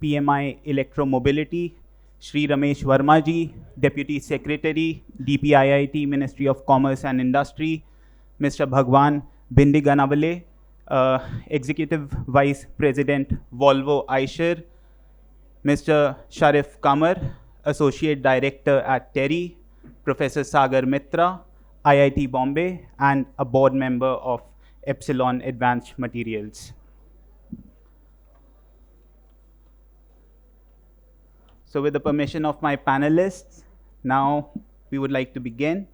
PMI Electro Mobility, Shri Ramesh Verma ji, Deputy Secretary, DPIIT, Ministry of Commerce and Industry, Mr. Bhagwan, Bindiganavile, Executive Vice President, Volvo Aishir, Mr. Sharif Qamar, Associate Director at TERI, Professor Sagar Mitra, IIT Bombay, and a board member of Epsilon Advanced Materials. So with the permission of my panelists, now we would like to begin.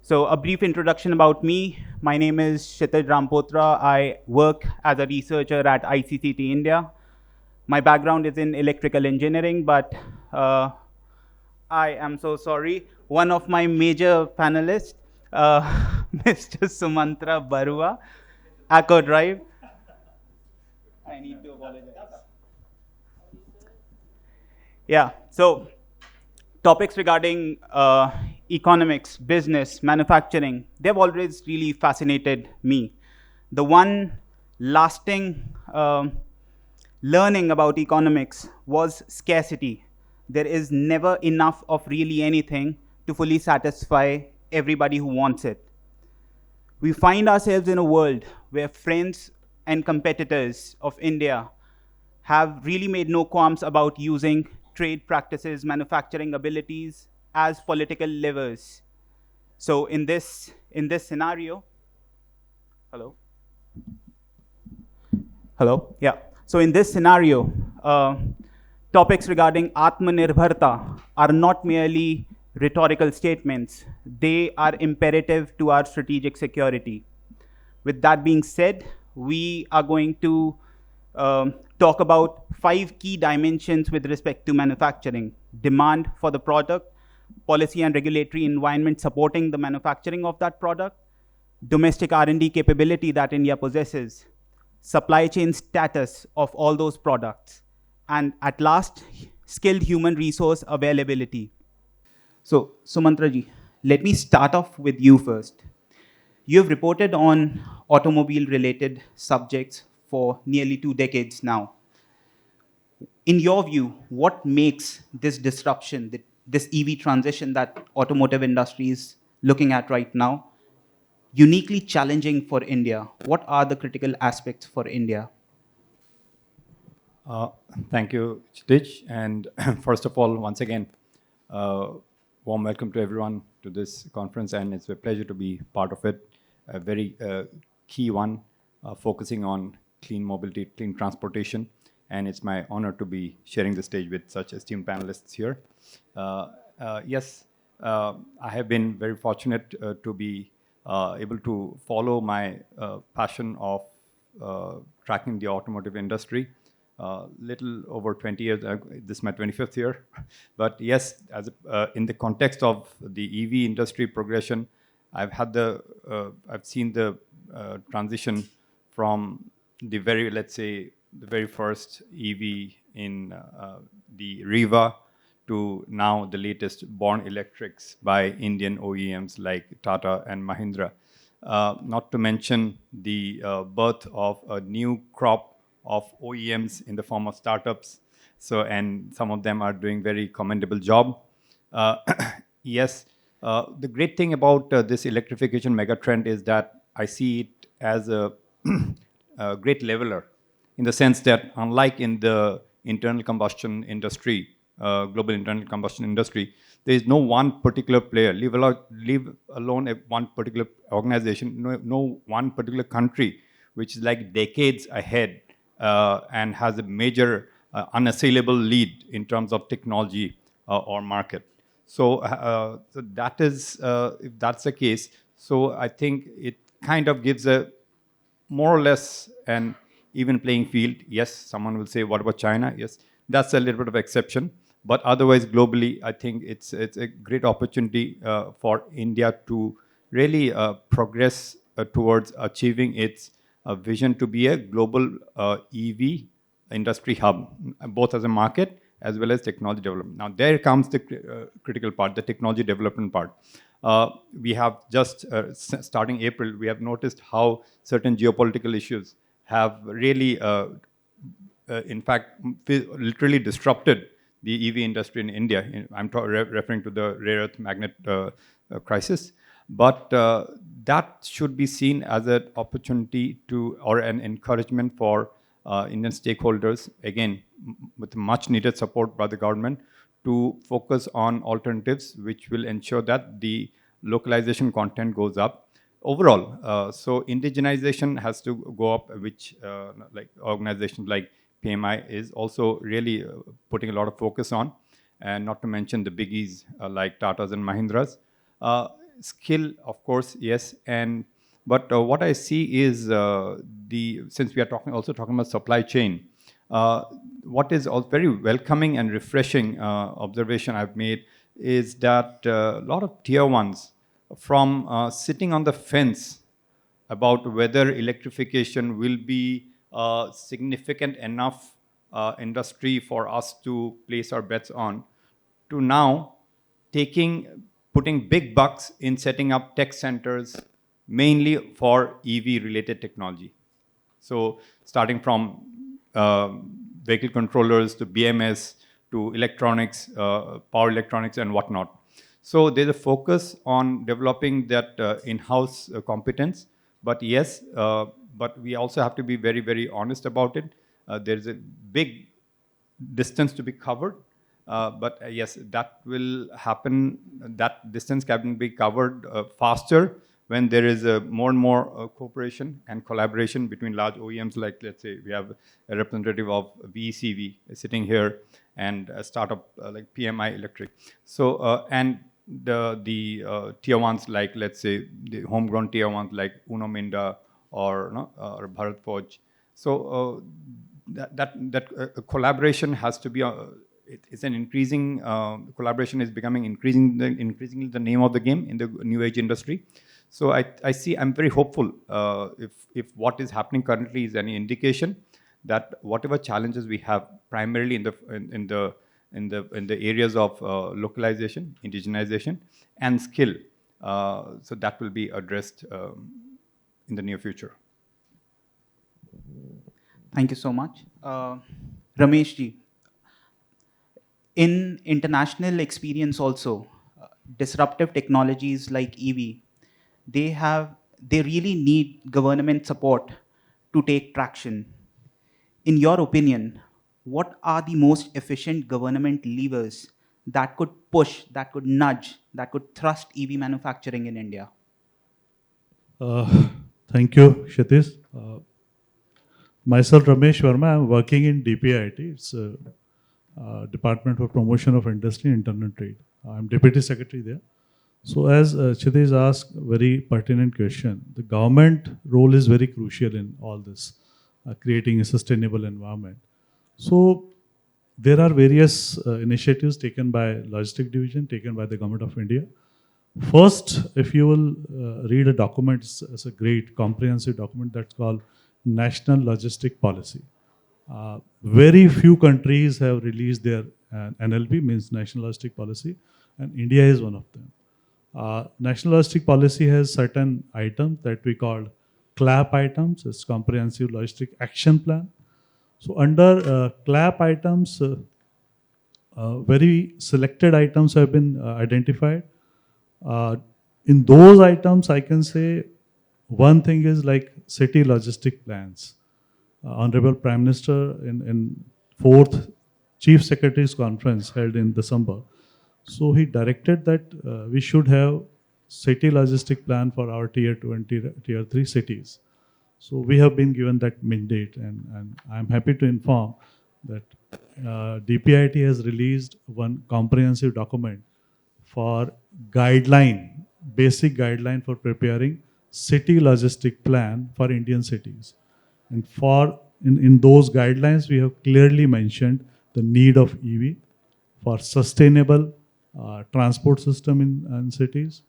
So a brief introduction about me. My name is Kshitij Rampotra. I work as a researcher at ICCT India. My background is in electrical engineering, but I am so sorry. One of my major panelists, Mr. Sumantra Barooah, AckoDrive. I need to apologize. Yeah, so topics regarding economics, business, manufacturing, they've always really fascinated me. The one lasting learning about economics was scarcity. There is never enough of really anything to fully satisfy everybody who wants it. We find ourselves in a world where friends and competitors of India have really made no qualms about using trade practices, manufacturing abilities as political levers. So in this scenario, hello? Hello, yeah. So in this scenario, topics regarding Atmanirbharta are not merely rhetorical statements. They are imperative to our strategic security. With that being said, we are going to talk about 5 key dimensions with respect to manufacturing: demand for the product, policy and regulatory environment supporting the manufacturing of that product, domestic R&D capability that India possesses, supply chain status of all those products, and at last, skilled human resource availability. So, Sumantra ji, let me start off with you first. You have reported on automobile-related subjects for nearly 2 decades now. In your view, what makes this disruption, this EV transition that automotive industry is looking at right now, uniquely challenging for India? What are the critical aspects for India? Thank you, Kshitij. And first of all, once again, warm welcome to everyone to this conference, and it's a pleasure to be part of it. A very key one, focusing on clean mobility, clean transportation, and it's my honor to be sharing the stage with such esteemed panelists here. Yes, I have been very fortunate to be able to follow my passion of tracking the automotive industry. Little over 20 years, this is my 25th year. But yes, as in the context of the EV industry progression, I've seen the transition from the very first EV in the Riva to now the latest born electrics by Indian OEMs like Tata and Mahindra. Not to mention the birth of a new crop of OEMs in the form of startups. And some of them are doing very commendable job. Yes, the great thing about this electrification megatrend is that I see it as a great leveler, in the sense that unlike in the internal combustion industry, global internal combustion industry, there is no one particular player, leave alone one particular organization, no one particular country, which is like decades ahead and has a major unassailable lead in terms of technology or market. So that is, if that's the case, so I think it kind of gives a more or less an even playing field. Yes, someone will say, what about China? Yes, that's a little bit of exception. But otherwise, globally, I think it's a great opportunity for India to really progress towards achieving its vision to be a global EV industry hub, both as a market as well as technology development. Now, there comes the critical part, the technology development part. We have just, starting April, we have noticed how certain geopolitical issues have really in fact, literally disrupted the EV industry in India. I'm referring to the rare earth magnet crisis. But that should be seen as an opportunity to, or an encouragement for Indian stakeholders, again, with much needed support by the government, to focus on alternatives which will ensure that the localization content goes up. Overall, so indigenization has to go up, which like organizations like PMI is also really putting a lot of focus on, and not to mention the biggies like Tatas and Mahindras. Skill, of course, yes, but what I see is since we are also talking about supply chain, what is also very welcoming and refreshing observation I've made is that a lot of tier ones, from sitting on the fence about whether electrification will be a significant enough industry for us to place our bets on, to now putting big bucks in setting up tech centers mainly for EV related technology. So starting from vehicle controllers to BMS to electronics, power electronics and whatnot. So there's a focus on developing that in-house competence. But yes, but we also have to be very, very honest about it. There's a big distance to be covered. But yes, that will happen. That distance can be covered faster when there is more and more cooperation and collaboration between large OEMs. Like, let's say, we have a representative of VECV sitting here, and a startup like PMI Electric. So, and the tier ones, like, let's say, the homegrown tier ones like Uno Minda or Bharat Forge. So that collaboration has to be. It's an increasing collaboration is becoming increasingly the name of the game in the new age industry. So I'm very hopeful if what is happening currently is any indication that whatever challenges we have primarily in the areas of localization, indigenization, and skill, so that will be addressed in the near future. Thank you so much, Ramesh ji. In international experience also, disruptive technologies like EV, they really need government support to take traction. In your opinion, what are the most efficient government levers that could push, that could nudge, that could thrust EV manufacturing in India? Thank you, Kshitij. Myself, Ramesh Verma, I'm working in DPIT. It's Department for Promotion of Industry and Internal Trade. I'm Deputy Secretary there. So as Kshitij asked, very pertinent question. The government role is very crucial in all this, creating a sustainable environment. So there are various initiatives taken by Logistic Division, taken by the Government of India. First, if you will read a document, it's a great comprehensive document that's called National Logistic Policy. Very few countries have released their NLP, means National Logistic Policy, and India is one of them. National Logistic Policy has certain items that we call CLAP items. It's Comprehensive Logistic Action Plan. So under CLAP items, very selected items have been identified. In those items, I can say one thing is like city logistic plans. Honorable Prime Minister in 4th Chief Secretary's Conference held in December. So he directed that we should have city logistic plan for our tier 2 and tier 3 cities. So we have been given that mandate, and I'm happy to inform that DPIT has released one comprehensive document for basic guideline for preparing city logistic plan for Indian cities. And in those guidelines, we have clearly mentioned the need of EV for sustainable transport system in cities.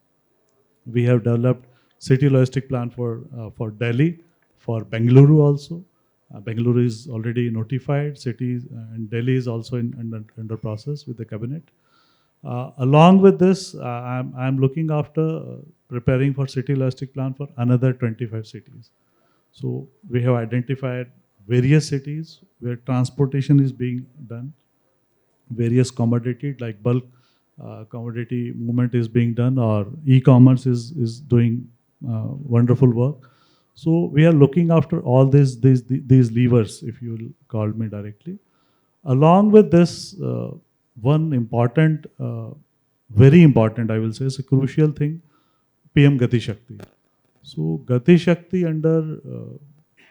We have developed city logistic plan for Delhi, for Bengaluru also. Bengaluru is already notified. Cities and Delhi is also under process with the cabinet. Along with this, I'm looking after preparing for city logistic plan for another 25 cities. So we have identified various cities where transportation is being done, various commodity like bulk commodity movement is being done, or e-commerce is doing wonderful work. So we are looking after all these levers, if you will call me directly. Along with this, one important, very important, I will say, is a crucial thing, PM Gati Shakti. So Gati Shakti under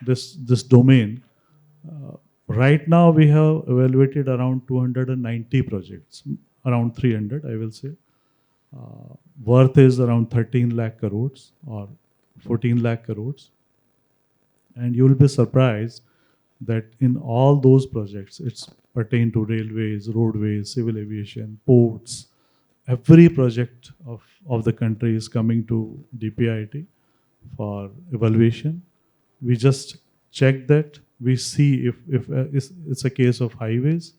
this domain, right now we have evaluated around 290 projects, around 300, I will say. Worth is around 13 lakh crores or 14 lakh crores. And you will be surprised that in all those projects, it's pertain to railways, roadways, civil aviation, ports. Every project of the country is coming to DPIIT for evaluation. We just check that. We see if it's a case of highways.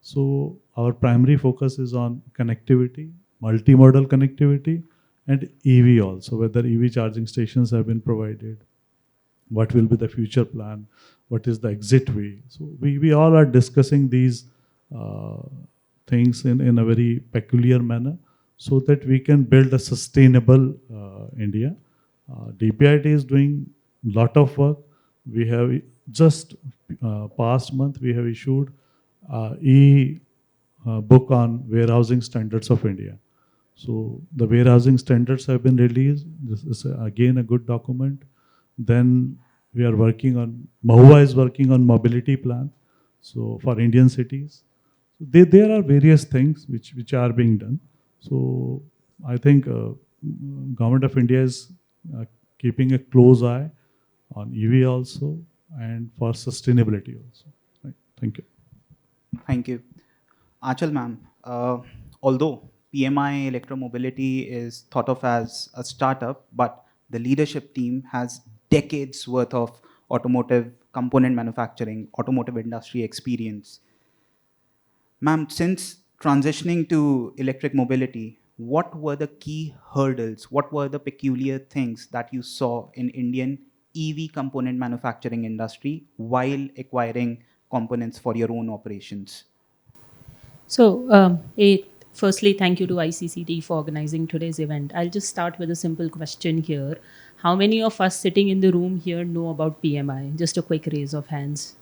So our primary focus is on connectivity, multimodal connectivity, and EV also, whether EV charging stations have been provided, what will be the future plan, what is the exit way. So we all are discussing these things in a very peculiar manner so that we can build a sustainable India. DPIIT is doing a lot of work. We have just past month, we have issued book on warehousing standards of India. So the warehousing standards have been released. This is again a good document. Then we are working on, Mahua is working on mobility plan. So for Indian cities. So there are various things which are being done. So I think Government of India is keeping a close eye on EV also and for sustainability also. Right. Thank you. Thank you. Anchal ma'am, although PMI electromobility is thought of as a startup, but the leadership team has decades worth of automotive component manufacturing, automotive industry experience. Ma'am, since transitioning to electric mobility, what were the key hurdles? What were the peculiar things that you saw in Indian EV component manufacturing industry while acquiring components for your own operations? So, firstly, thank you to ICCT for organizing today's event. I'll just start with a simple question here. How many of us sitting in the room here know about PMI? Just a quick raise of hands.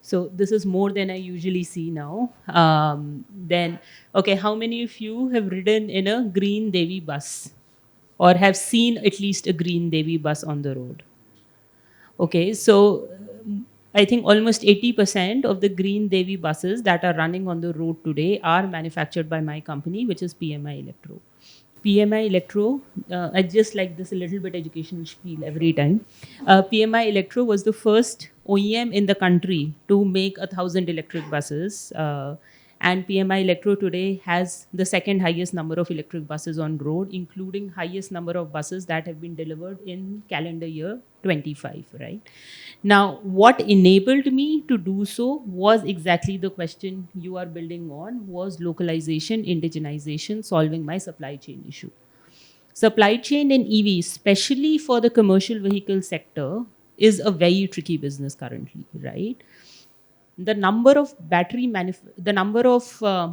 So this is more than I usually see now. Then, okay, how many of you have ridden in a green Devi bus or have seen at least a green Devi bus on the road? Okay, so I think almost 80% of the green Devi buses that are running on the road today are manufactured by my company, which is PMI Electro. PMI Electro, I just like this a little bit educational spiel every time. PMI Electro was the first OEM in the country to make 1,000 electric buses. And PMI Electro today has the second highest number of electric buses on road, including highest number of buses that have been delivered in calendar year 25, right? Now, what enabled me to do so was exactly the question you are building on, was localization, indigenization, solving my supply chain issue. Supply chain in EV, especially for the commercial vehicle sector, is a very tricky business currently, right? The number of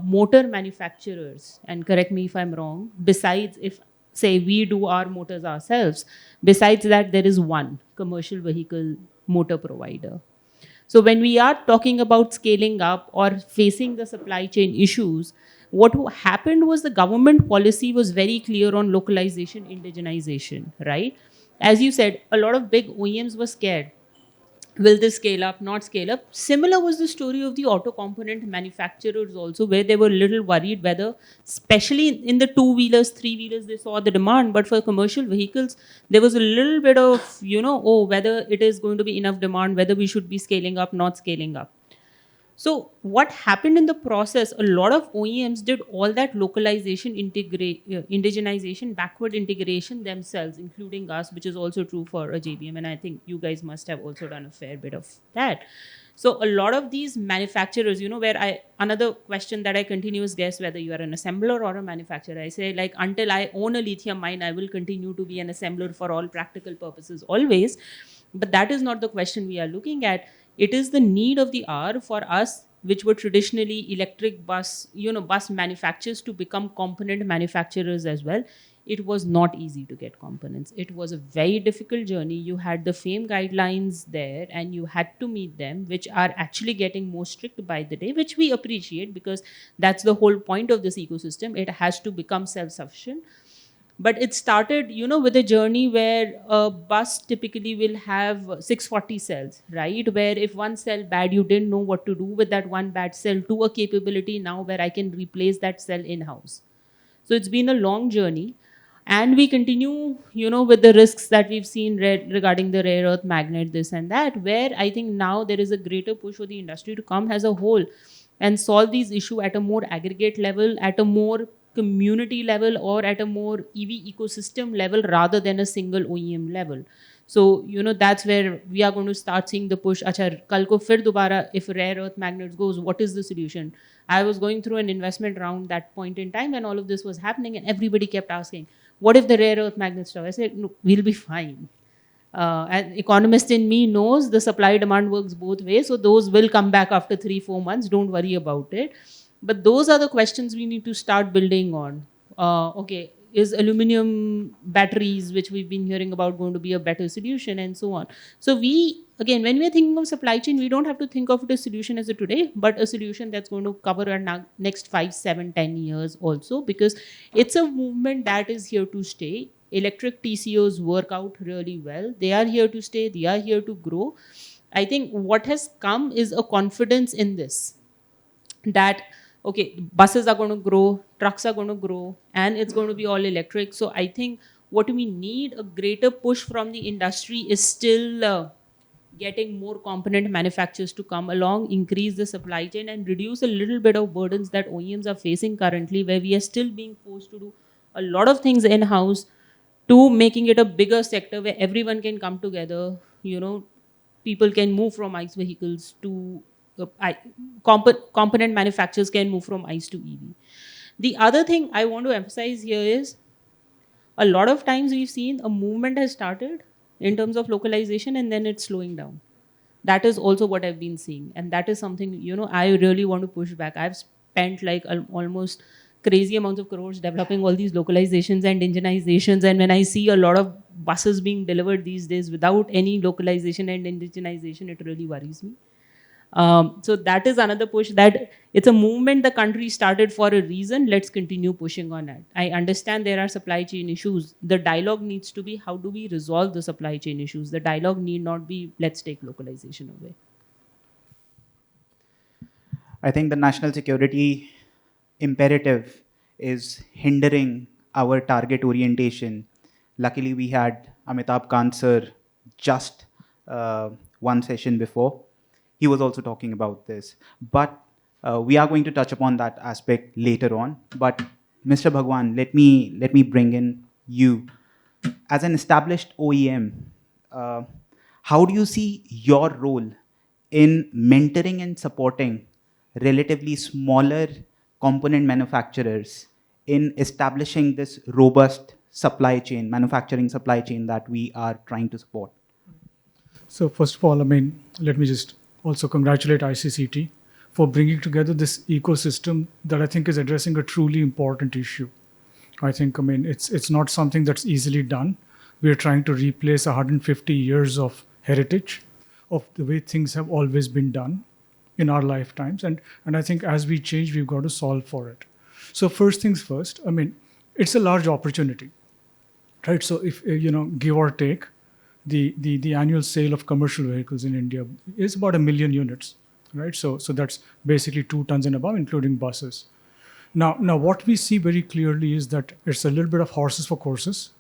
motor manufacturers, and correct me if I'm wrong, besides if say we do our motors ourselves, besides that there is one commercial vehicle motor provider. So when we are talking about scaling up or facing the supply chain issues, what happened was the government policy was very clear on localization, indigenization, right? As you said, a lot of big OEMs were scared. Will this scale up, not scale up? Similar was the story of the auto component manufacturers also, where they were a little worried whether, especially in the two-wheelers, three-wheelers, they saw the demand, but for commercial vehicles, there was a little bit of, whether it is going to be enough demand, whether we should be scaling up, not scaling up. So what happened in the process, a lot of OEMs did all that localization, indigenization, backward integration themselves, including us, which is also true for a JBM. And I think you guys must have also done a fair bit of that. So a lot of these manufacturers, another question that I continue is guess whether you are an assembler or a manufacturer. I say like, until I own a lithium mine, I will continue to be an assembler for all practical purposes always. But that is not the question we are looking at. It is the need of the hour for us, which were traditionally electric bus, bus manufacturers, to become component manufacturers as well. It was not easy to get components. It was a very difficult journey. You had the FAME guidelines there and you had to meet them, which are actually getting more strict by the day, which we appreciate because that's the whole point of this ecosystem. It has to become self-sufficient. But it started, with a journey where a bus typically will have 640 cells, right? Where if one cell bad, you didn't know what to do with that one bad cell, to a capability now where I can replace that cell in-house. So it's been a long journey. And we continue, with the risks that we've seen regarding the rare earth magnet, this and that, where I think now there is a greater push for the industry to come as a whole and solve these issues at a more aggregate level, at a more community level, or at a more EV ecosystem level rather than a single OEM level. So, that's where we are going to start seeing the push. Achha, kal ko fir dobara, if rare earth magnets goes, what is the solution? I was going through an investment round that point in time when all of this was happening, and everybody kept asking, what if the rare earth magnets stop? I said, no, we'll be fine. An economist in me knows the supply demand works both ways. So those will come back after 3-4 months. Don't worry about it. But those are the questions we need to start building on. Okay, is aluminum batteries, which we've been hearing about, going to be a better solution, and so on. So we, again, when we're thinking of supply chain, we don't have to think of it as a solution as of today, but a solution that's going to cover our next 5, 7, 10 years also, because it's a movement that is here to stay. Electric TCOs work out really well. They are here to stay. They are here to grow. I think what has come is a confidence in this, that okay, buses are going to grow, trucks are going to grow, and it's going to be all electric. So I think what we need, a greater push from the industry, is still getting more component manufacturers to come along, increase the supply chain, and reduce a little bit of burdens that OEMs are facing currently, where we are still being forced to do a lot of things in-house, to making it a bigger sector where everyone can come together. People can move from ICE vehicles to component manufacturers can move from ICE to EV. The other thing I want to emphasize here is, a lot of times we've seen a movement has started in terms of localization and then it's slowing down. That is also what I've been seeing. And that is something, I really want to push back. I've spent like almost crazy amounts of crores developing all these localizations and indigenizations. And when I see a lot of buses being delivered these days without any localization and indigenization, it really worries me. So that is another push, that it's a movement the country started for a reason. Let's continue pushing on it. I understand there are supply chain issues. The dialogue needs to be, how do we resolve the supply chain issues? The dialogue need not be, let's take localization away. I think the national security imperative is hindering our target orientation. Luckily, we had Amitabh Kant sir just one session before. He was also talking about this. But we are going to touch upon that aspect later on. But Mr. Bhagwan, let me bring in you. As an established OEM, how do you see your role in mentoring and supporting relatively smaller component manufacturers in establishing this robust supply chain, manufacturing supply chain that we are trying to support? So first of all, let me just also congratulate ICCT for bringing together this ecosystem that I think is addressing a truly important issue. I think, it's not something that's easily done. We are trying to replace 150 years of heritage of the way things have always been done in our lifetimes. And I think as we change, we've got to solve for it. So first things first, it's a large opportunity, right? So if, give or take, the annual sale of commercial vehicles in India is about 1 million units, right? So that's basically 2 tons and above, including buses. Now what we see very clearly is that it's a little bit of horses for courses.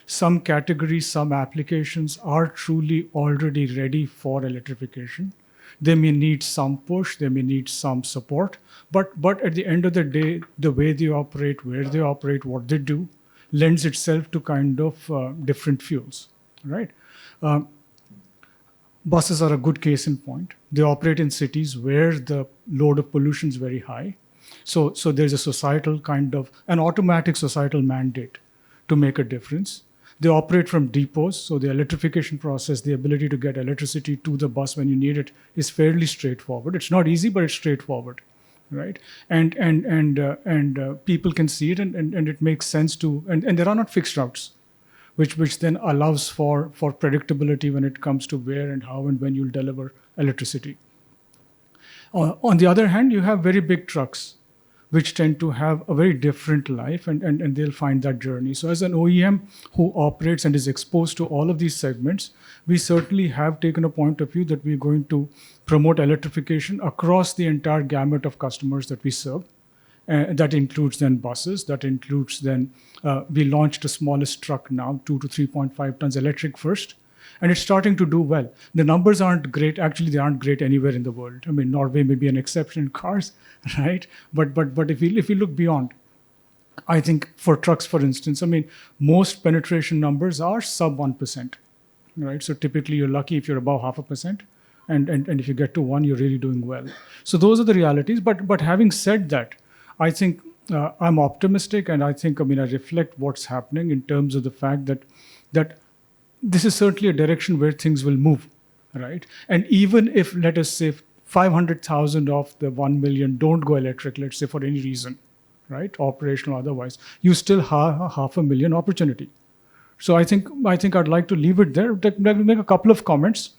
Some categories, some applications are truly already ready for electrification. They may need some push, they may need some support, but at the end of the day, the way they operate, where they operate, what they do, lends itself to kind of different fuels, right? Buses are a good case in point. They operate in cities where the load of pollution is very high. So there's a societal an automatic societal mandate to make a difference. They operate from depots, so the electrification process, the ability to get electricity to the bus when you need it, is fairly straightforward. It's not easy, but it's straightforward, right? And people can see it, and it makes sense to. And there are not fixed routes, which then allows for predictability when it comes to where and how and when you'll deliver electricity. On the other hand, you have very big trucks, which tend to have a very different life, and they'll find that journey. So as an OEM who operates and is exposed to all of these segments, we certainly have taken a point of view that we're going to promote electrification across the entire gamut of customers that we serve. That includes then buses, that includes then, we launched the smallest truck now, 2 to 3.5 tons electric first, and it's starting to do well. The numbers aren't great. Actually, they aren't great anywhere in the world. I mean, Norway may be an exception in cars, right? But if we look beyond, I think for trucks, for instance, I mean, most penetration numbers are sub 1%, right? So typically you're lucky if you're above 0.5%. And if you get to 1, you're really doing well. So those are the realities. But having said that, I think I'm optimistic, and I think, I reflect what's happening in terms of the fact that this is certainly a direction where things will move, right? And even if, let us say, 500,000 of the 1 million don't go electric, let's say for any reason, right, operational or otherwise, you still have a 500,000 opportunity. So I think I'd like to leave it there. Let me make a couple of comments.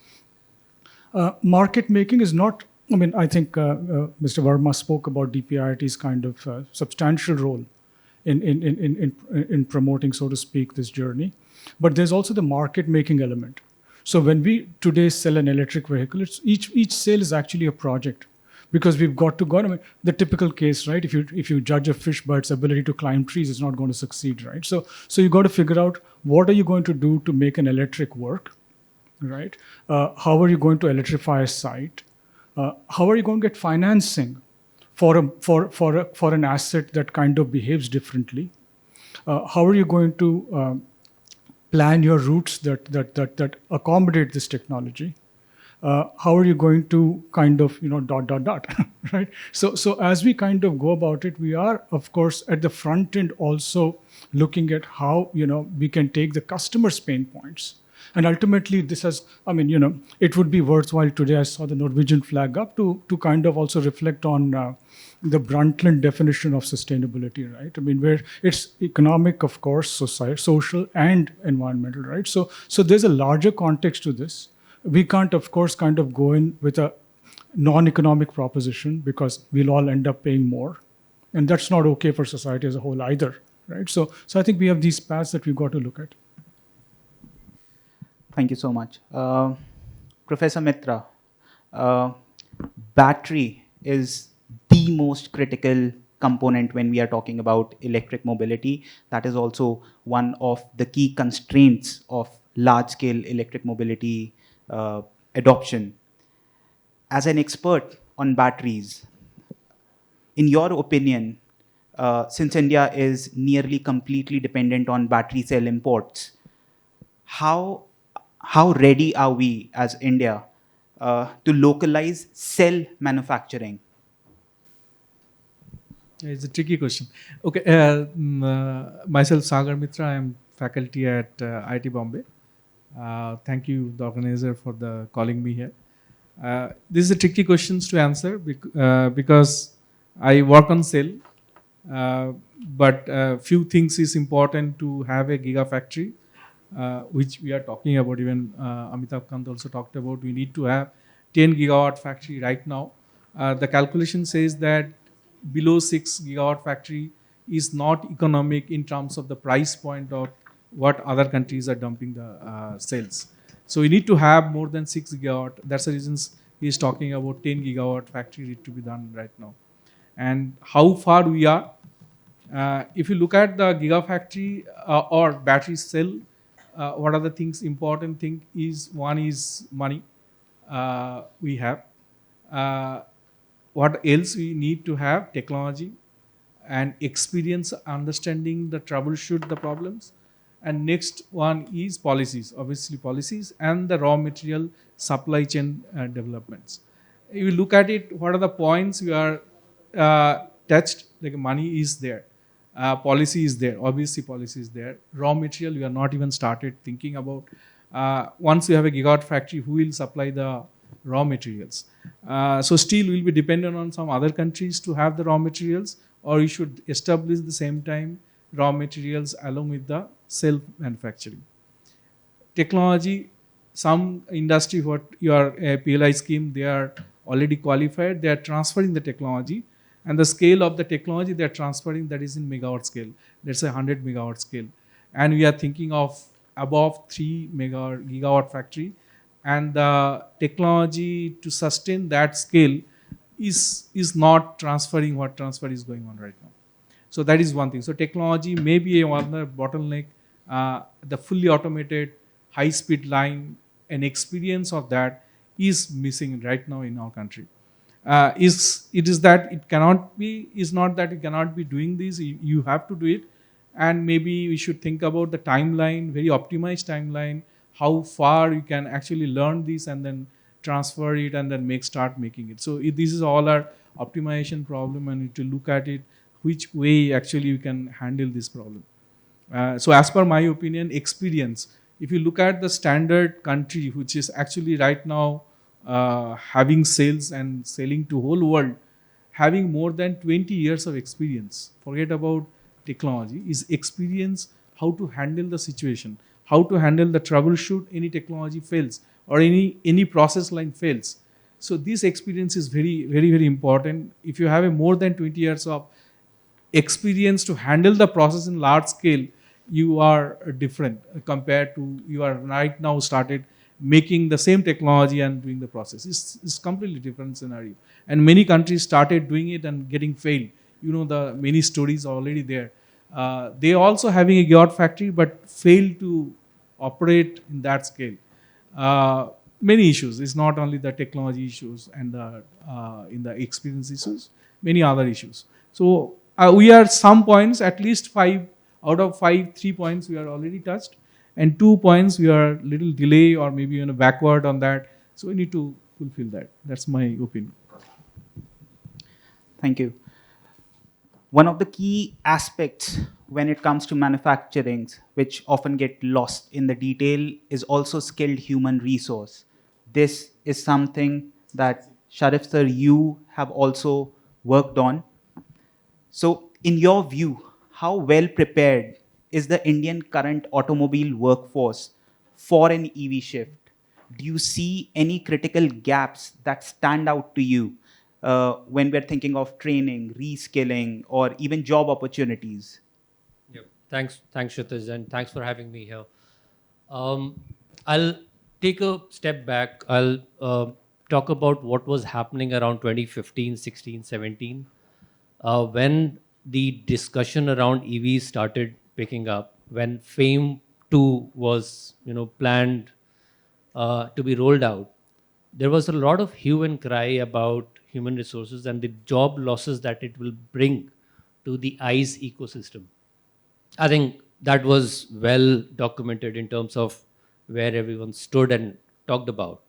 Market making is not. I think Mr. Verma spoke about DPIIT's kind of substantial role in promoting, so to speak, this journey. But there's also the market making element. So when we today sell an electric vehicle, each sale is actually a project, because we've got to go. The typical case, right? If you judge a fish by its ability to climb trees, it's not going to succeed, right? So you got to figure out, what are you going to do to make an electric work, right? How are you going to electrify a site? How are you going to get financing for an asset that kind of behaves differently? How are you going to plan your routes that accommodate this technology? How are you going to kind of, right? So as we kind of go about it, we are, of course, at the front end also looking at how, we can take the customer's pain points. And ultimately, this has, it would be worthwhile today. I saw the Norwegian flag up to kind of also reflect on the Brundtland definition of sustainability, right? Where it's economic, of course, social and environmental, right? So there's a larger context to this. We can't, of course, kind of go in with a non-economic proposition, because we'll all end up paying more. And that's not okay for society as a whole either, right? So I think we have these paths that we've got to look at. Thank you so much. Professor Mitra, battery is the most critical component when we are talking about electric mobility. That is also one of the key constraints of large-scale electric mobility adoption. As an expert on batteries, in your opinion, since India is nearly completely dependent on battery cell imports, how ready are we as India to localize cell manufacturing? It's a tricky question. Okay, myself Sagar Mitra, I am faculty at IIT Bombay. Thank you, the organizer, for calling me here. This is a tricky questions to answer because I work on cell, but few things is important to have a gigafactory, which we are talking about. Even Amitabh Kant also talked about. We need to have 10 gigawatt factory right now. The calculation says that below 6 gigawatt factory is not economic in terms of the price point of what other countries are dumping the cells. So we need to have more than 6 gigawatt. That's the reason he is talking about 10 gigawatt factory need to be done right now. And how far we are, if you look at the gigafactory or battery cell, what are the things, important thing is, one is money we have. What else we need to have? Technology and experience, understanding the troubleshoot the problems. And next one is policies, obviously policies, and the raw material supply chain developments. If you look at it, what are the points we are touched? Like money is there. Policy is there, obviously policy is there. Raw material, we are not even started thinking about. Once you have a gigawatt factory, who will supply the raw materials? So still will be dependent on some other countries to have the raw materials, or you should establish the same time raw materials along with the self-manufacturing. Technology, some industry, what your PLI scheme, they are already qualified, they are transferring the technology, and the scale of the technology they are transferring, that is in megawatt scale. Let's say 100 megawatt scale. And we are thinking of above 3 gigawatt factory, and the technology to sustain that scale is not transferring what transfer is going on right now. So that is one thing. So technology may be one bottleneck. The fully automated high-speed line and experience of that is missing right now in our country. It is that it cannot be, is not that it cannot be doing this, you have to do it. And maybe we should think about the timeline, very optimized timeline, how far you can actually learn this and then transfer it and then start making it. So this is all our optimization problem, and to look at it, which way actually you can handle this problem. So as per my opinion, experience, if you look at the standard country, which is actually right now having sales and selling to whole world, having more than 20 years of experience, forget about technology, is experience how to handle the situation, how to handle the troubleshoot any technology fails or any process line fails. So this experience is very, very, very important. If you have a more than 20 years of experience to handle the process in large scale, you are different compared to you are right now started making the same technology and doing the process. It's completely different scenario. And many countries started doing it and getting failed. You know, the many stories are already there. They also having a gigawatt factory but failed to operate in that scale. Many issues. It's not only the technology issues and in the experience issues, many other issues. So we are some points, at least 5 out of 5, 3 points we are already touched, and 2 points we are little delay or maybe backward on that. So we need to fulfill that. That's my opinion. Thank you. One of the key aspects when it comes to manufacturing, which often get lost in the detail, is also skilled human resource. This is something that Sharif sir, you have also worked on. So in your view, how well prepared is the Indian current automobile workforce for an EV shift? Do you see any critical gaps that stand out to you when we're thinking of training, reskilling, or even job opportunities? Yep. Thanks, Kshitij, and thanks for having me here. I'll take a step back. I'll talk about what was happening around 2015, 16, 17, when the discussion around EVs started picking up, when FAME 2 was planned to be rolled out. There was a lot of hue and cry about human resources and the job losses that it will bring to the ICE ecosystem. I think that was well documented in terms of where everyone stood and talked about.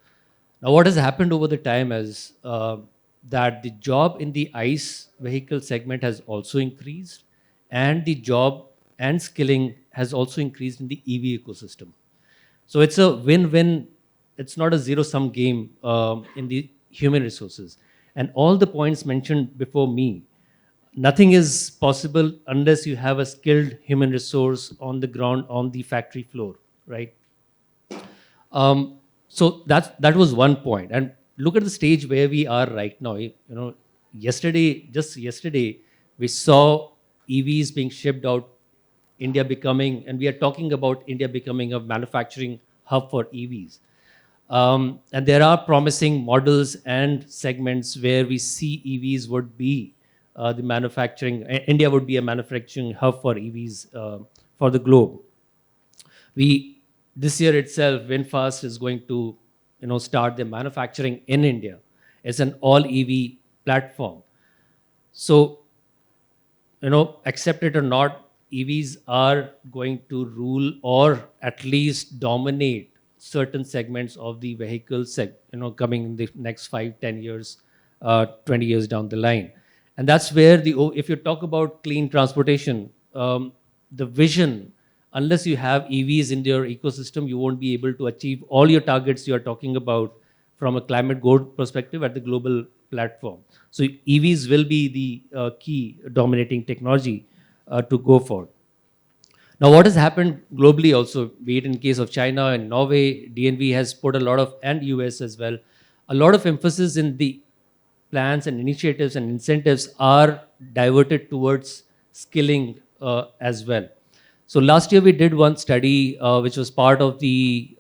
Now, what has happened over the time is that the job in the ICE vehicle segment has also increased, and the job and skilling has also increased in the EV ecosystem. So it's a win-win. It's not a zero-sum game in the human resources. And all the points mentioned before me, nothing is possible unless you have a skilled human resource on the ground, on the factory floor, right? So that was one point. And look at the stage where we are right now. Just yesterday, we saw EVs being shipped out, India becoming, and we are talking about India becoming a manufacturing hub for EVs. And there are promising models and segments where we see EVs would be India would be a manufacturing hub for EVs for the globe. This year itself, VinFast is going to start their manufacturing in India. It's an all EV platform. So, accept it or not, EVs are going to rule or at least dominate certain segments of the vehicle coming in the next 5, 10 years, 20 years down the line. And that's where if you talk about clean transportation, the vision, unless you have EVs in your ecosystem, you won't be able to achieve all your targets you are talking about from a climate goal perspective at the global platform. So EVs will be the key dominating technology to go for. Now, what has happened globally also, be it in case of China and Norway, DNV has put a lot of, and US as well, a lot of emphasis in the plans and initiatives and incentives are diverted towards skilling as well. So last year we did one study which was part of the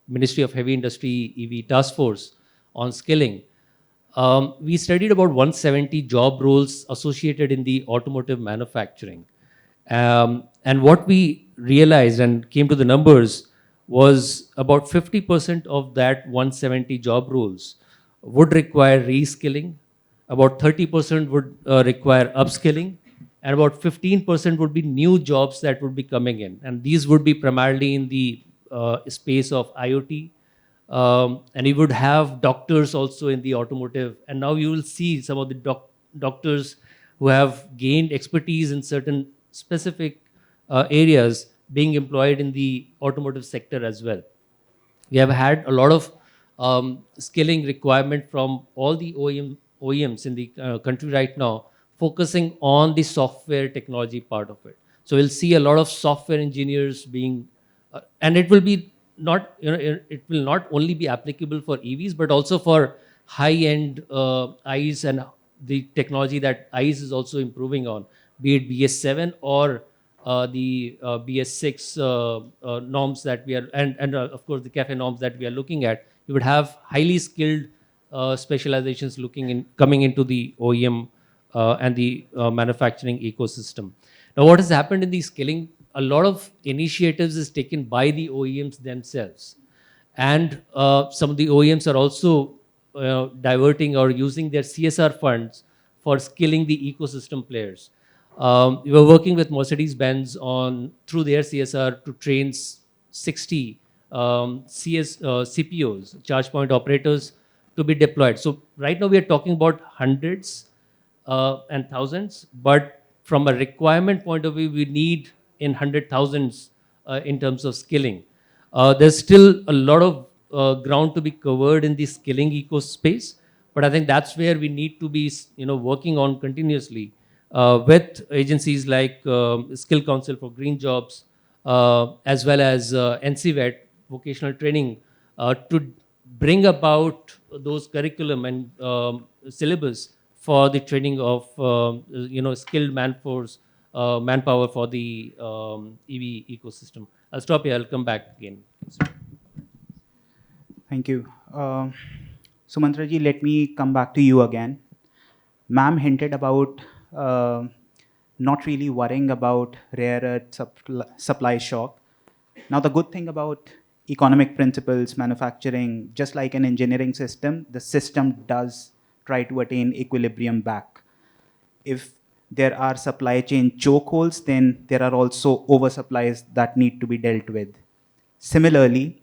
Ministry of Heavy Industry EV Task Force on skilling. We studied about 170 job roles associated in the automotive manufacturing. And what we realized and came to the numbers was about 50% of that 170 job roles would require reskilling, about 30% would require upskilling, and about 15% would be new jobs that would be coming in. And these would be primarily in the space of IoT. And you would have doctors also in the automotive. And now you will see some of the doctors who have gained expertise in certain specific areas being employed in the automotive sector as well. We have had a lot of skilling requirement from all the OEMs in the country right now, focusing on the software technology part of it. So we'll see a lot of software engineers being, and it will be not, it will not only be applicable for EVs, but also for high-end ICE and the technology that ICE is also improving on, be it BS7 or the BS6 norms that we are, and of course the CAFE norms that we are looking at. You would have highly skilled specializations coming into the OEM and the manufacturing ecosystem. Now, what has happened in the skilling? A lot of initiatives is taken by the OEMs themselves, and some of the OEMs are also diverting or using their CSR funds for skilling the ecosystem players. We were working with Mercedes-Benz through their CSR to train 60 CPOs, charge point operators, to be deployed. So right now we are talking about hundreds and thousands, but from a requirement point of view, we need in hundred thousands in terms of skilling. There's still a lot of ground to be covered in the skilling ecospace, but I think that's where we need to be, working on continuously with agencies like Skill Council for Green Jobs, as well as NCVET, vocational training, to bring about those curriculum and syllabus for the training of skilled manpower for the EV ecosystem. I'll stop here. I'll come back again. Thank you. Sumantra ji, let me come back to you again. Ma'am hinted about not really worrying about rare earth supply shock. Now, the good thing about economic principles, manufacturing, just like an engineering system, the system does try to attain equilibrium back. If there are supply chain chokeholds, then there are also oversupplies that need to be dealt with. Similarly,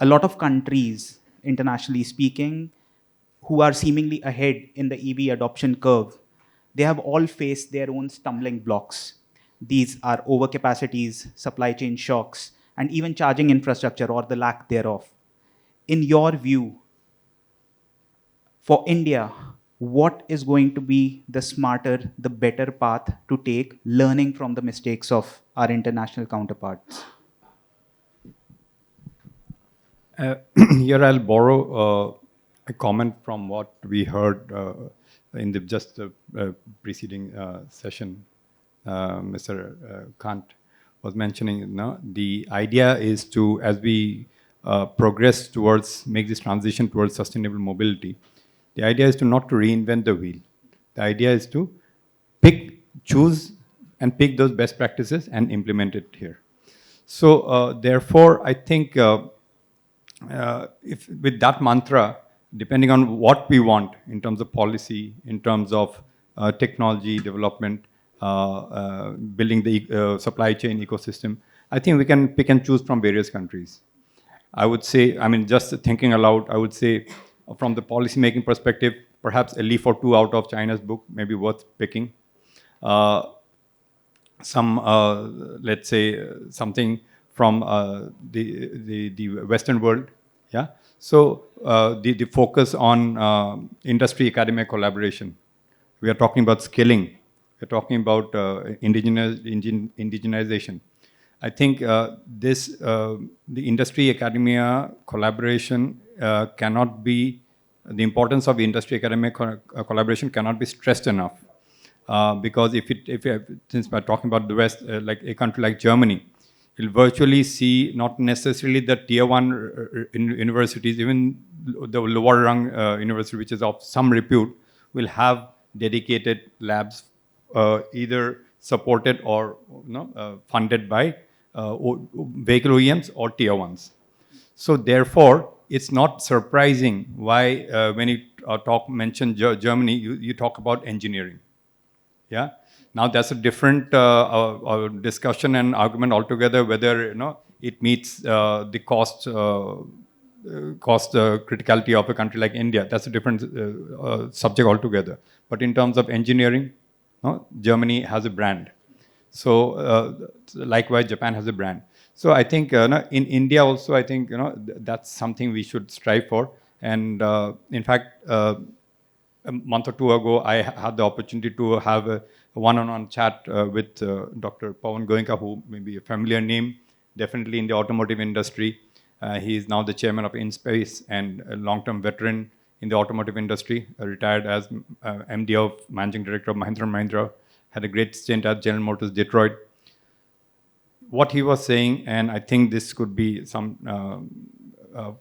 a lot of countries, internationally speaking, who are seemingly ahead in the EV adoption curve, they have all faced their own stumbling blocks. These are overcapacities, supply chain shocks, and even charging infrastructure or the lack thereof. In your view, for India, what is going to be the smarter, the better path to take, learning from the mistakes of our international counterparts? Here I'll borrow a comment from what we heard in the just preceding session. Mr. Kant was mentioning, the idea is to, as we progress towards, make this transition towards sustainable mobility, the idea is to not to reinvent the wheel. The idea is to choose and pick those best practices and implement it here. So therefore, I think if with that mantra, depending on what we want in terms of policy, in terms of technology development, building the supply chain ecosystem, I think we can pick and choose from various countries. I would say, just thinking aloud, I would say from the policy making perspective, perhaps a leaf or two out of China's book may be worth picking. some let's say something from the Western world. Yeah. So the focus on industry academia collaboration. We are talking about skilling. We're talking about indigenization. I think the industry academia collaboration cannot be, the importance of industry academia collaboration cannot be stressed enough. Because since we're talking about the West, like a country like Germany, you'll virtually see not necessarily the tier 1 universities, even the lower rung university, which is of some repute, will have dedicated labs, either supported or funded by vehicle OEMs or tier 1s. So therefore, it's not surprising why when you mention Germany, you talk about engineering. Yeah. Now that's a different discussion and argument altogether, whether it meets the cost criticality of a country like India. That's a different subject altogether. But in terms of engineering, Germany has a brand. So likewise, Japan has a brand. So I think in India also, I think that's something we should strive for. And in fact, a month or two ago, I had the opportunity to have a one-on-one chat with Dr. Pawan Goenka, who may be a familiar name, definitely in the automotive industry. He is now the chairman of InSpace and a long-term veteran in the automotive industry, retired as MD of Managing Director of Mahindra & Mahindra, had a great stint at General Motors Detroit. What he was saying, and I think this could be some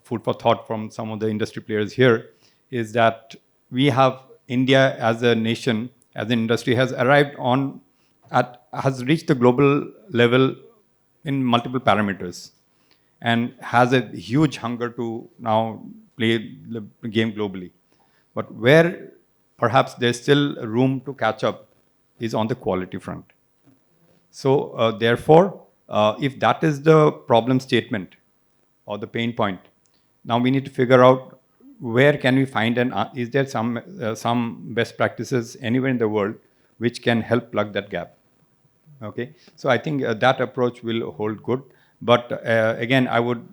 food for thought from some of the industry players here, is that we have India as a nation, as an industry, has reached the global level in multiple parameters, and has a huge hunger to now play the game globally. But where perhaps there's still room to catch up is on the quality front. So therefore, if that is the problem statement or the pain point, now we need to figure out where can we find is there some best practices anywhere in the world which can help plug that gap. Okay, so I think that approach will hold good. But again, I would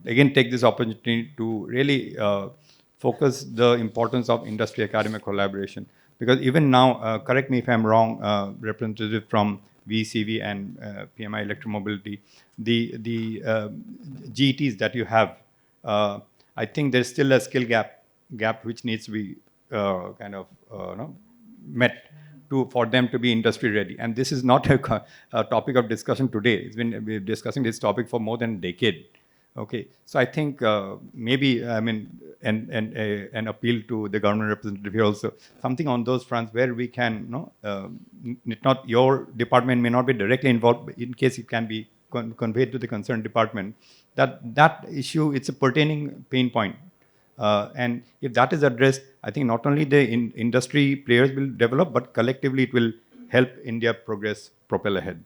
again take this opportunity to really focus the importance of industry-academic collaboration. Because even now, correct me if I'm wrong, representative from VCV and PMI Electromobility, the GETs that you have, I think there's still a skill gap which needs to be met for them to be industry ready. And this is not a topic of discussion today. We're discussing this topic for more than a decade. Okay, so I think maybe, I mean, an appeal to the government representative here also, something on those fronts where we can, not your department may not be directly involved, but in case it can be conveyed to the concerned department, that issue, it's a pertaining pain point. And if that is addressed, I think not only the industry players will develop, but collectively it will help India propel ahead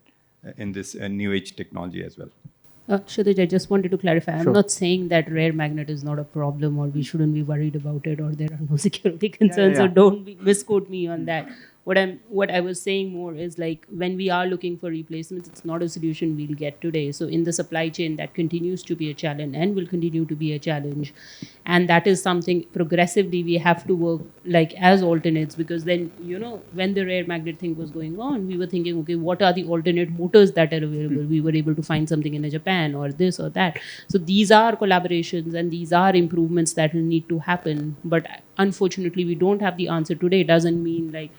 in this new age technology as well. Kshitij, I just wanted to clarify. Sure. I'm not saying that rare magnet is not a problem or we shouldn't be worried about it or there are no security concerns, Yeah. so don't misquote me on that. What I was saying more is like when we are looking for replacements, it's not a solution we'll get today. So in the supply chain, that continues to be a challenge and will continue to be a challenge. And that is something progressively we have to work like as alternates, because then, when the rare magnet thing was going on, we were thinking, okay, what are the alternate motors that are available? We were able to find something in Japan or this or that. So these are collaborations and these are improvements that will need to happen. But unfortunately, we don't have the answer today. It doesn't mean like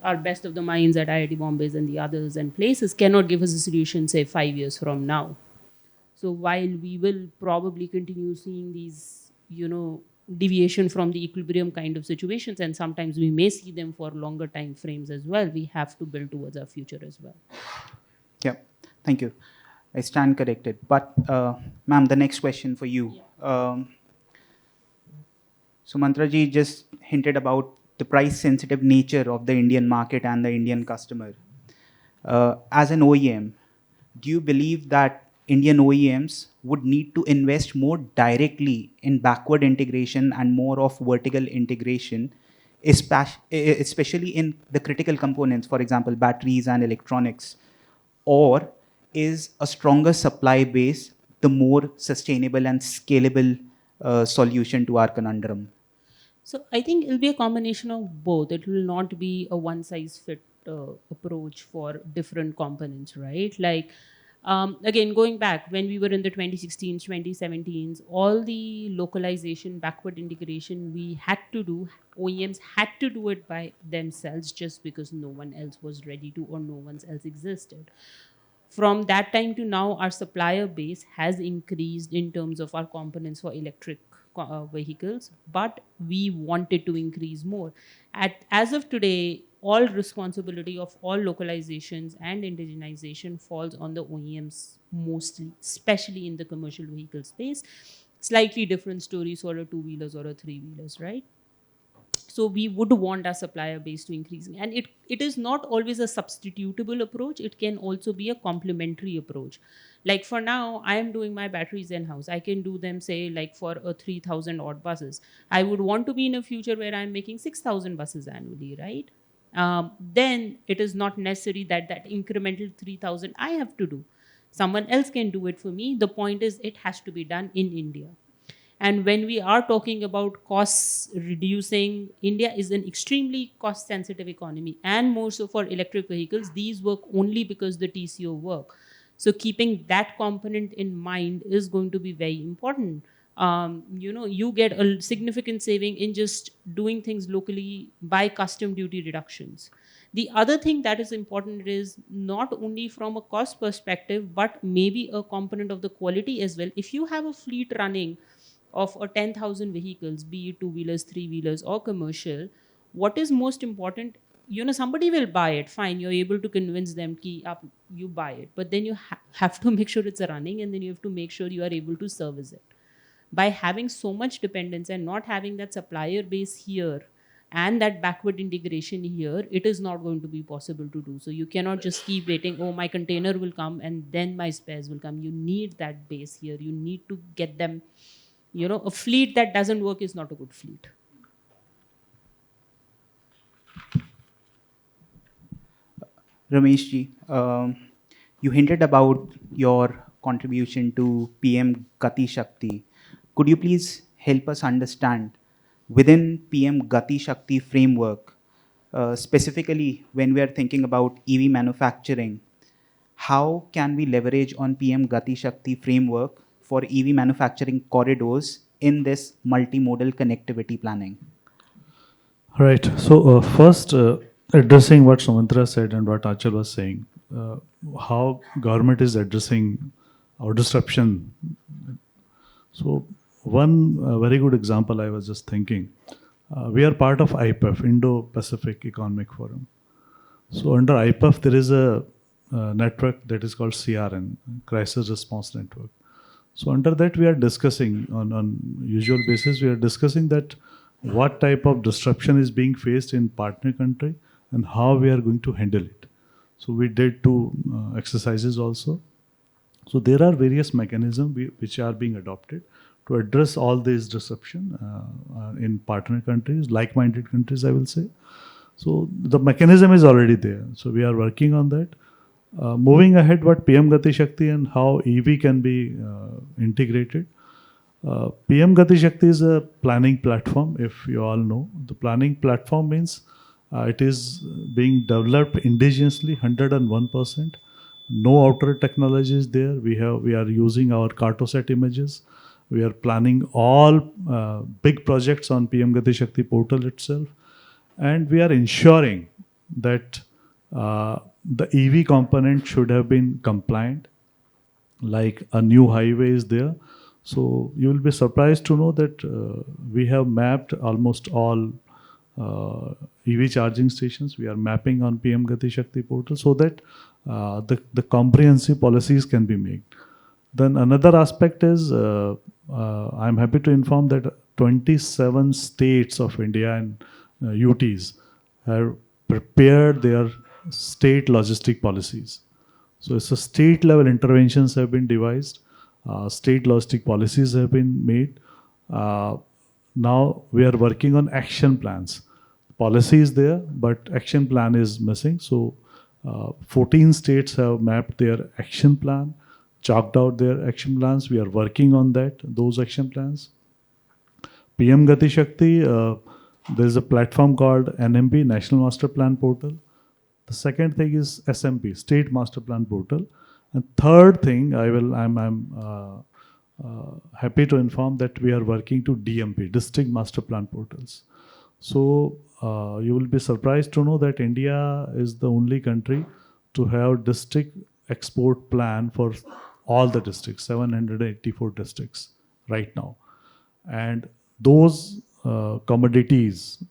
our best of the minds at IIT Bombay and the others and places cannot give us a solution, say, 5 years from now. So while we will probably continue seeing these, deviation from the equilibrium kind of situations, and sometimes we may see them for longer time frames as well, we have to build towards our future as well. Yeah, thank you. I stand corrected. But, ma'am, the next question for you. Sumantra ji just hinted about the price-sensitive nature of the Indian market and the Indian customer. As an OEM, do you believe that Indian OEMs would need to invest more directly in backward integration and more of vertical integration especially in the critical components, for example, batteries and electronics? Or is a stronger supply base the more sustainable and scalable solution to our conundrum? So I think it'll be a combination of both. It will not be a one size fit approach for different components, right? Like, again, going back when we were in the 2016s, 2017s, all the localization, backward integration we had to do, OEMs had to do it by themselves just because no one else was ready to or no one else existed. From that time to now, our supplier base has increased in terms of our components for electric vehicles, but we wanted to increase more. As of today, all responsibility of all localizations and indigenization falls on the OEMs mostly, especially in the commercial vehicle space. Slightly different stories for a two-wheelers or a three-wheelers, right? So we would want our supplier base to increase. And it is not always a substitutable approach. It can also be a complementary approach. Like for now, I am doing my batteries in-house. I can do them, say, like for a 3,000 odd buses. I would want to be in a future where I'm making 6,000 buses annually, right? Then it is not necessary that that incremental 3,000 I have to do. Someone else can do it for me. The point is it has to be done in India. And when we are talking about costs reducing, India is an extremely cost-sensitive economy. And more so for electric vehicles, these work only because the TCO work. So keeping that component in mind is going to be very important. You get a significant saving in just doing things locally by custom duty reductions. The other thing that is important is not only from a cost perspective, but maybe a component of the quality as well. If you have a fleet running of 10,000 vehicles, be it two-wheelers, three-wheelers, or commercial, what is most important, somebody will buy it, fine, you're able to convince them ki you buy it, but then you have to make sure it's running, and then you have to make sure you are able to service it. By having so much dependence and not having that supplier base here and that backward integration here, it is not going to be possible to do. So you cannot just keep waiting, oh, my container will come and then my spares will come. You need that base here. You need to get them. A fleet that doesn't work is not a good fleet. Ramesh ji, you hinted about your contribution to PM Gati Shakti. Could you please help us understand within PM Gati Shakti framework, specifically when we are thinking about EV manufacturing, how can we leverage on PM Gati Shakti framework for EV manufacturing corridors in this multimodal connectivity planning? Right. So first, addressing what Sumantra said and what Anchal was saying, how government is addressing our disruption. So one very good example I was just thinking, we are part of IPEF, Indo-Pacific Economic Forum. So under IPEF, there is a network that is called CRN, Crisis Response Network. So under that, we are discussing on usual basis, we are discussing that what type of disruption is being faced in partner country and how we are going to handle it. So we did two exercises also. So there are various mechanisms which are being adopted to address all these disruption in partner countries, like-minded countries, I will say. So the mechanism is already there. So we are working on that. Moving ahead, what PM Gati Shakti and how EV can be integrated. PM Gati Shakti is a planning platform, if you all know. The planning platform means it is being developed indigenously, 101%. No outer technology is there. We are using our Cartosat images. We are planning all big projects on PM Gati Shakti portal itself. And we are ensuring that the EV component should have been compliant, like a new highway is there. So you will be surprised to know that we have mapped almost all EV charging stations. We are mapping on PM Gati Shakti portal so that the comprehensive policies can be made. Then another aspect is, I'm happy to inform that 27 states of India and UTs have prepared their state logistic policies. So it's a state level interventions have been devised, state logistic policies have been made. Now we are working on action plans. policy is there, but action plan is missing. So 14 states have mapped their action plan, chalked out their action plans. We are working on those action plans. PM Gati Shakti, there is a platform called NMP, National Master Plan Portal. The second thing is SMP, State Master Plan Portal. And third thing, I'm happy to inform that we are working to DMP, District Master Plan Portals. So you will be surprised to know that India is the only country to have district export plan for all the districts, 784 districts right now. And those commodities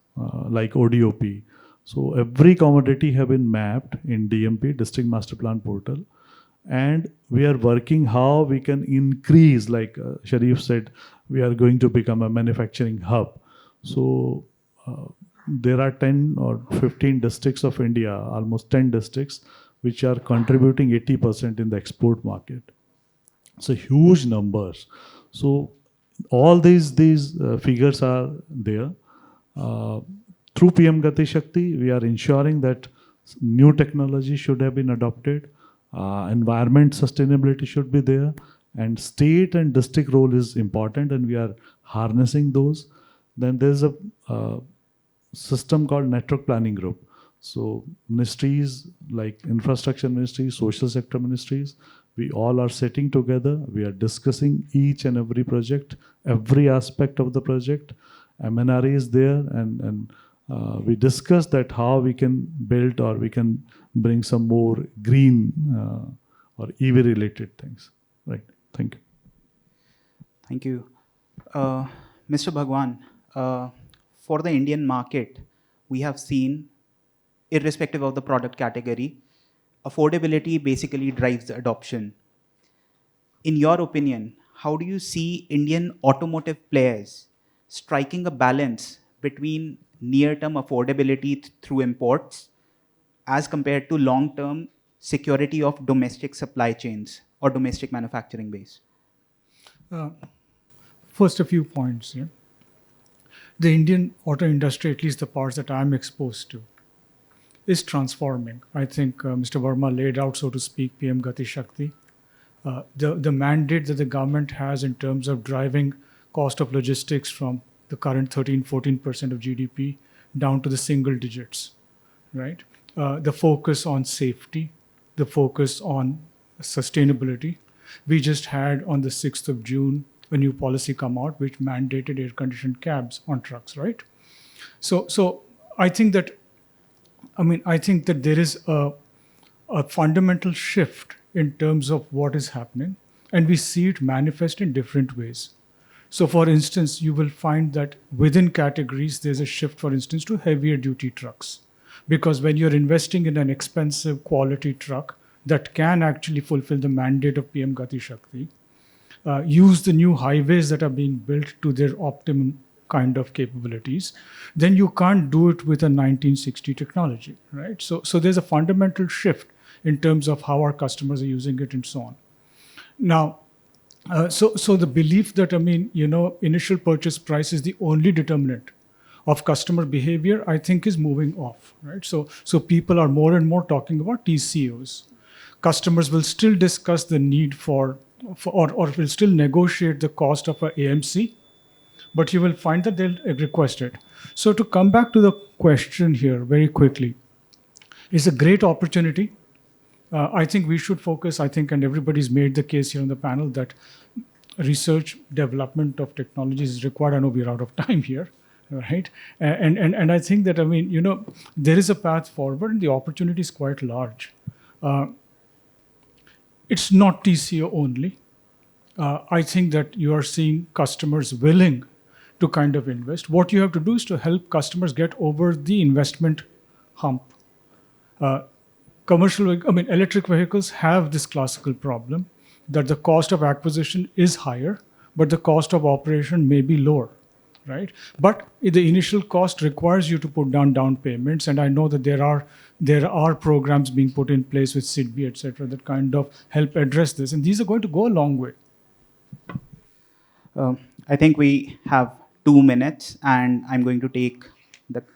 like ODOP, so every commodity have been mapped in DMP, District Master Plan Portal. And we are working how we can increase, like Sharif said, we are going to become a manufacturing hub. So there are 10 or 15 districts of India, almost 10 districts, which are contributing 80% in the export market. So huge numbers. So all these figures are there. Through PM Gati Shakti, we are ensuring that new technology should have been adopted. Environment sustainability should be there, and state and district role is important, and we are harnessing those. Then there's a system called network planning group. So ministries like infrastructure ministries, social sector ministries, we all are sitting together. We are discussing each and every project, every aspect of the project. MNRE is there, and we discuss that how we can build or we can bring some more green or EV related things. Right. Thank you. Thank you. Mr. Bhagwan, for the Indian market, we have seen, irrespective of the product category, affordability basically drives the adoption. In your opinion, how do you see Indian automotive players striking a balance between near-term affordability through imports as compared to long-term security of domestic supply chains or domestic manufacturing base? First, a few points here. The Indian auto industry, at least the parts that I'm exposed to, is transforming. I think Mr. Verma laid out, so to speak, PM Gati Shakti. The mandate that the government has in terms of driving cost of logistics from the current 13-14% of GDP down to the single digits, right? The focus on safety, the focus on sustainability. We just had on the 6th of June a new policy come out which mandated air-conditioned cabs on trucks, right? So I think that there is a fundamental shift in terms of what is happening, and we see it manifest in different ways. So for instance, you will find that within categories, there's a shift, for instance, to heavier duty trucks. Because when you're investing in an expensive quality truck that can actually fulfill the mandate of PM Gati Shakti, use the new highways that are being built to their optimum kind of capabilities, then you can't do it with a 1960 technology, right? So there's a fundamental shift in terms of how our customers are using it and so on. Now, so the belief that, initial purchase price is the only determinant of customer behavior, I think is moving off, right? So people are more and more talking about TCOs. Customers will still discuss the need or will still negotiate the cost of a AMC, but you will find that they'll request it. So to come back to the question here very quickly, it's a great opportunity. I think we should focus, and everybody's made the case here on the panel that research, development of technologies is required. I know we're out of time here, right? And I think that, there is a path forward and the opportunity is quite large. It's not TCO only. I think that you are seeing customers willing to kind of invest. What you have to do is to help customers get over the investment hump. Electric vehicles have this classical problem that the cost of acquisition is higher, but the cost of operation may be lower, right? But the initial cost requires you to put down payments, and I know that there are programs being put in place with SIDBI, et cetera, that kind of help address this, and these are going to go a long way. I think we have 2 minutes, and I'm going to take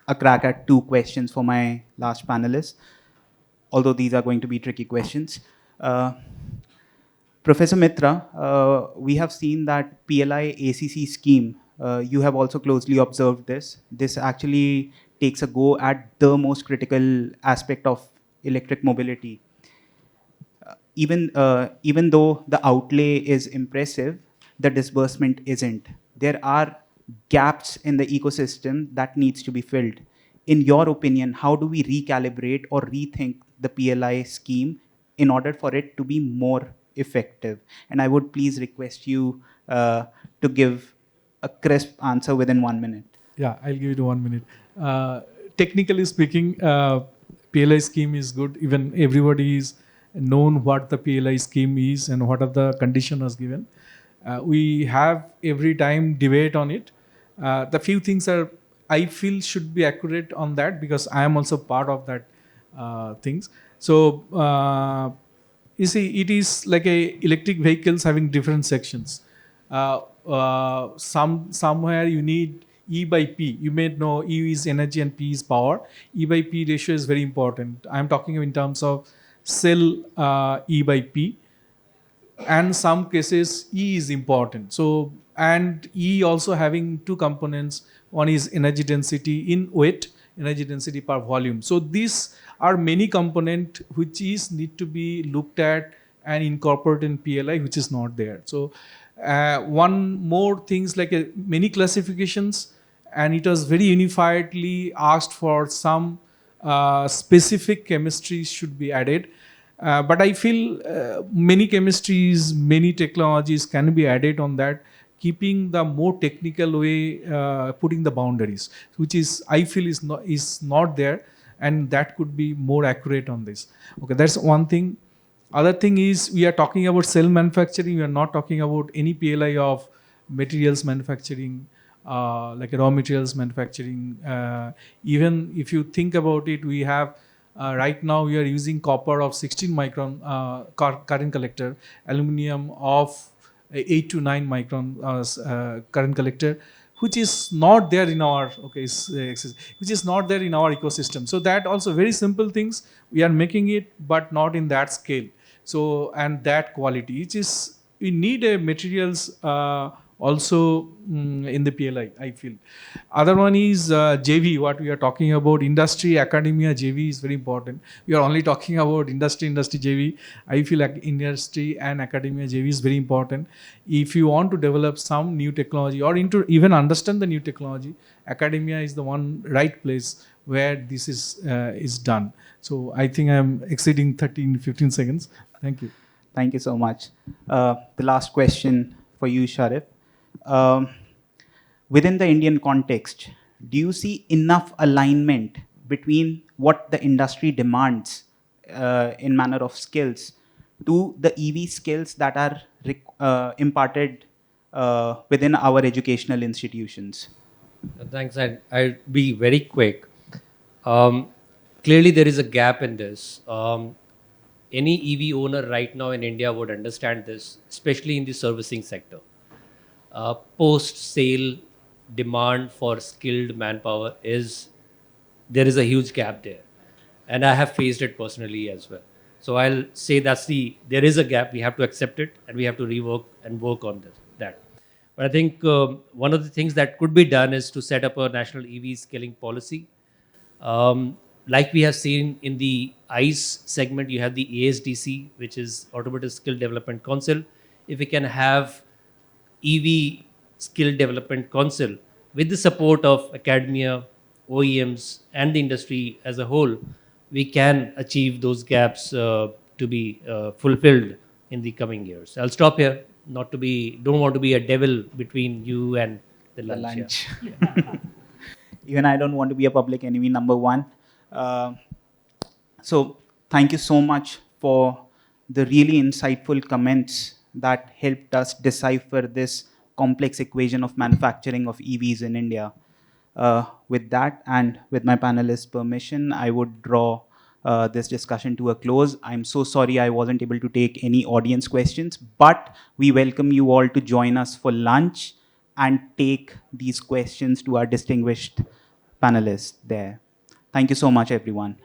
a crack at 2 questions for my last panelists, although these are going to be tricky questions. Professor Mitra, we have seen that PLI ACC scheme, you have also closely observed this. This actually takes a go at the most critical aspect of electric mobility. Even though the outlay is impressive, the disbursement isn't. There are gaps in the ecosystem that needs to be filled. In your opinion, how do we recalibrate or rethink the PLI scheme in order for it to be more effective? And I would please request you to give a crisp answer within 1 minute. Yeah, I'll give it 1 minute. Technically speaking, PLI scheme is good. Even everybody is known what the PLI scheme is and what are the conditions given. We have every time debate on it. The few things are I feel should be accurate on that because I am also part of that things. So you see, it is like a electric vehicles having different sections. Somewhere you need E by P. You may know E is energy and P is power. E by P ratio is very important. I am talking in terms of cell E by P. And some cases E is important. So and E also having 2 components. One is energy density in weight, energy density per volume. So these are many components which is need to be looked at and incorporated in PLI, which is not there. So one more things like many classifications, and it was very unifiedly asked for some specific chemistries should be added. But I feel many chemistries, many technologies can be added on that, keeping the more technical way, putting the boundaries, which is I feel is not there, and that could be more accurate on this. Okay, that's one thing. Other thing is we are talking about cell manufacturing. We are not talking about any PLI of materials manufacturing, like raw materials manufacturing. Even if you think about it, we have right now we are using copper of 16 micron current collector, aluminum of 8 to 9 micron current collector, which is not there in our which is not there in our ecosystem. So that also very simple things we are making it, but not in that scale. So and that quality, which is we need a materials also in the PLI, I feel. Other one is JV, what we are talking about, industry, academia, JV is very important. We are only talking about industry JV. I feel like industry and academia JV is very important. If you want to develop some new technology or even understand the new technology, academia is the one right place where this is done. So I think I'm exceeding 15 seconds. Thank you. Thank you so much. The last question for you, Sharif. Within the Indian context, do you see enough alignment between what the industry demands in manner of skills to the EV skills that are imparted within our educational institutions? Thanks. I'll be very quick. Clearly, there is a gap in this. Any EV owner right now in India would understand this, especially in the servicing sector. Post-sale demand for skilled manpower there is a huge gap there, and I have faced it personally as well. So I'll say there is a gap. We have to accept it, and we have to rework and work on that. But I think one of the things that could be done is to set up a national EV skilling policy. Like we have seen in the ICE segment, you have the ASDC, which is Automotive Skill Development Council. If we can have EV Skill Development Council with the support of academia, OEMs, and the industry as a whole, we can achieve those gaps to be fulfilled in the coming years. I'll stop here. Don't want to be a devil between you and the lunch. Yeah. Even I don't want to be a public enemy number 1. So thank you so much for the really insightful comments that helped us decipher this complex equation of manufacturing of EVs in India. With that, and with my panelists' permission, I would draw this discussion to a close. I'm so sorry I wasn't able to take any audience questions, but we welcome you all to join us for lunch and take these questions to our distinguished panelists there. Thank you so much, everyone.